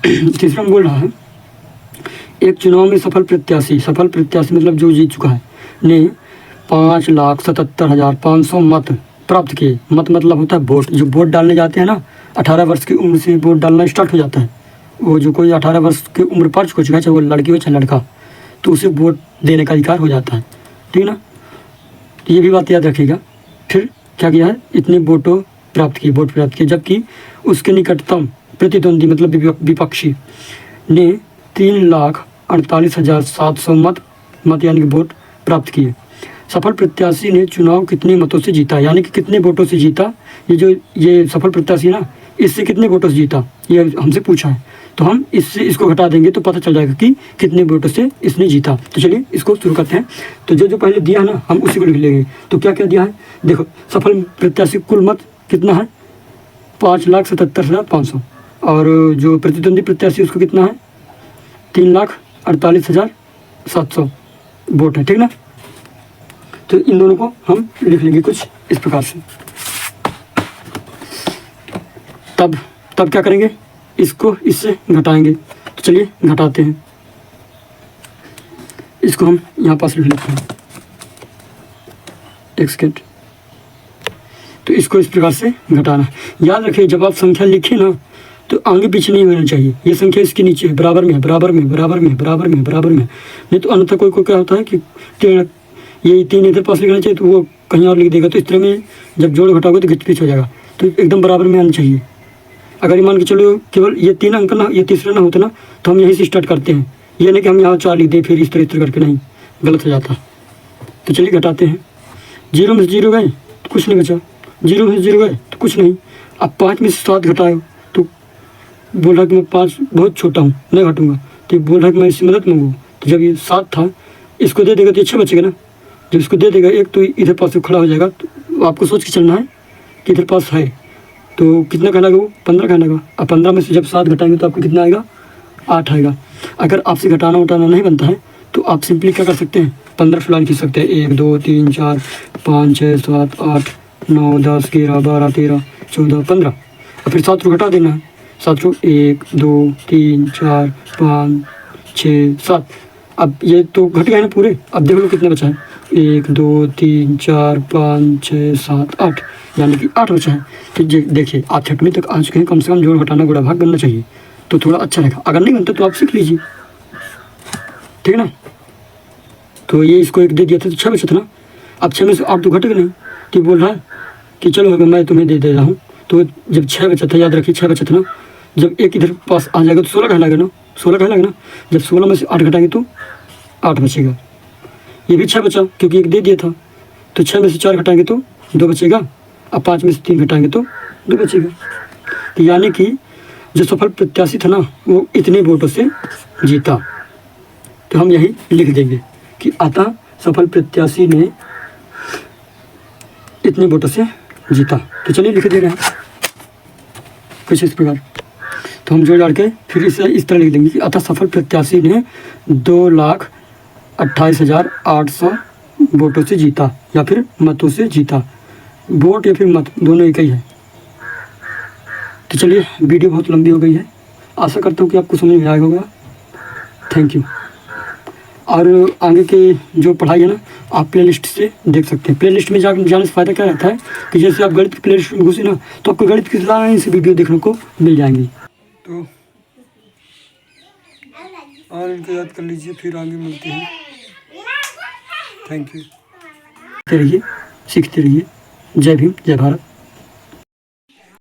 तीसरा बोल रहा है, एक चुनाव में सफल प्रत्याशी मतलब जो जीत चुका है, ने 5,77,500 मत प्राप्त किए। मत मतलब होता है वोट। जो वोट डालने जाते हैं ना, 18 वर्ष की उम्र से वोट डालना स्टार्ट हो जाता है। वो जो कोई 18 वर्ष की उम्र पर चुका है, चाहे वो लड़की हो चाहे लड़का, तो उसे वोट देने का अधिकार हो जाता है। ठीक है ना, तो ये भी बात याद रखिएगा। फिर क्या किया है, इतने वोट प्राप्त किए, जबकि उसके निकटतम प्रतिद्वंदी मतलब विपक्षी ने 3,48,700 मत यानी कि वोट प्राप्त किए। सफल प्रत्याशी ने चुनाव कितने मतों से जीता, यानी कि कितने वोटों से जीता। ये सफल प्रत्याशी ना, इससे कितने वोटों से जीता, ये हमसे पूछा है। तो हम इसको घटा देंगे तो पता चल जाएगा कि कितने वोटों से इसने जीता। तो चलिए इसको शुरू करते हैं। तो जो पहले दिया है ना, हम उसी को लिख लेंगे। तो क्या क्या दिया है, देखो, सफल प्रत्याशी कुल मत कितना है, 5,77,500। और जो प्रतिद्वंदी प्रत्याशी उसको कितना है, 3,48,700 वोट है। ठीक ना, तो इन दोनों को हम लिख लेंगे कुछ इस प्रकार से। तब क्या करेंगे, इसको इससे घटाएंगे। तो चलिए घटाते हैं। इसको हम यहाँ पास लिख लेते हैं, एक सेकेंड। तो इसको इस प्रकार से घटाना। याद रखिए, जब आप संख्या लिखें ना, तो आगे पीछे नहीं होना चाहिए। ये संख्या इसके नीचे बराबर में नहीं तो अन्यथा कोई क्या होता है कि ये 3 इधर पास लिखना चाहिए तो वो कहीं और लिख देगा। तो इस तरह में जब जोड़ घटाओगे तो घिच-पिच हो जाएगा। तो एकदम बराबर में आना चाहिए। अगर मान के चलो केवल ये 3 अंक ना, ये तीसरा ना होता ना, तो हम यहीं से स्टार्ट करते हैं। ये नहीं कि हम यहाँ 4 लिख दें फिर इस तरह करके, नहीं, गलत हो जाता। तो चलिए घटाते हैं। 0 में से 0 गए तो कुछ नहीं बचा, 0 में से 0 गए तो कुछ नहीं। अब 5 में से 7 घटाओ तो बोल रहा कि मैं 5 बहुत छोटा हूँ, नहीं घटूंगा। तो बोल रहा कि मैं इससे मदद मांगूँ। तो जब ये 7 था, इसको दे देगा तो 6 बचेगा ना। जब इसको दे देगा एक, तो इधर पास से खड़ा हो जाएगा। तो आपको सोच के चलना है कि इधर पास है तो कितना कहना वो 15 कहना होगा। अब 15 में से जब 7 घटाएंगे तो आपको कितना आएगा, 8 आएगा। अगर आपसे घटाना उठाना नहीं बनता है तो आप सिंपली क्या कर सकते हैं, 15 लिख सकते हैं। 1 2 3 4 5 6 7 8 9 10 11 12 13 14 15। और फिर 7 घटा देना है। 7 1 2 3 4 5 6 7। अब ये तो घट गए ना पूरे। अब देख लो कितने बचा है, 1 2 3 4 5 6 7 8, यानी कि 8 बचा है। तो देखिए आप 6वीं तक आ चुके हैं, कम से कम जोड़ घटाना गुणा भाग बनना चाहिए तो थोड़ा अच्छा रहेगा। अगर नहीं बनता तो आप सीख लीजिए, ठीक है ना। तो ये इसको 1 दे दिया था तो 6 बचा था ना। अब 6 में से 8 तो घट गए नहीं। तो बोल रहा है कि चलो मैं तुम्हें दे रहा हूँ। तो जब 6 बचा था, याद रखिए 6 बचा था ना, जब एक इधर पास आ जाएगा तो 16 कहलाएगा ना, 16 कहलाएगा ना। जब 16 में से 8 घटाएंगे तो 8 बचेगा। ये भी 6 बचा क्योंकि 1 दे दिया था। तो 6 में से 4 घटाएंगे तो 2 बचेगा। अब 5 में से 3 घटाएंगे तो 2 बचेगा। तो यानी कि जो सफल प्रत्याशी था ना, वो इतने वोटों से जीता। तो हम यही लिख देंगे कि अतः सफल प्रत्याशी ने इतने वोटों से जीता। तो चलिए लिख दे रहे हैं कुछ इस प्रकार। तो हम जोड़ के फिर इसे इस तरह लिख देंगे कि अतः सफल प्रत्याशी ने 2,28,800 वोटों से जीता, या फिर मतों से जीता। वोट या फिर मत दोनों एक ही है। तो चलिए वीडियो बहुत लंबी हो गई है, आशा करता हूँ कि आपको समझ में आया होगा। Thank you. और आगे के जो पढ़ाई है ना, आप प्लेलिस्ट से देख सकते हैं। प्लेलिस्ट में जाने से फ़ायदा क्या रहता है कि जैसे आप गणित की प्लेलिस्ट में घुसे ना, तो आपको गणित की लाइन से वीडियो देखने को मिल जाएंगी। तो और इनको याद कर लीजिए, फिर आगे मिलते हैं। Thank you. रहिए, सीखते रहिए। जय भीम, जय भारत।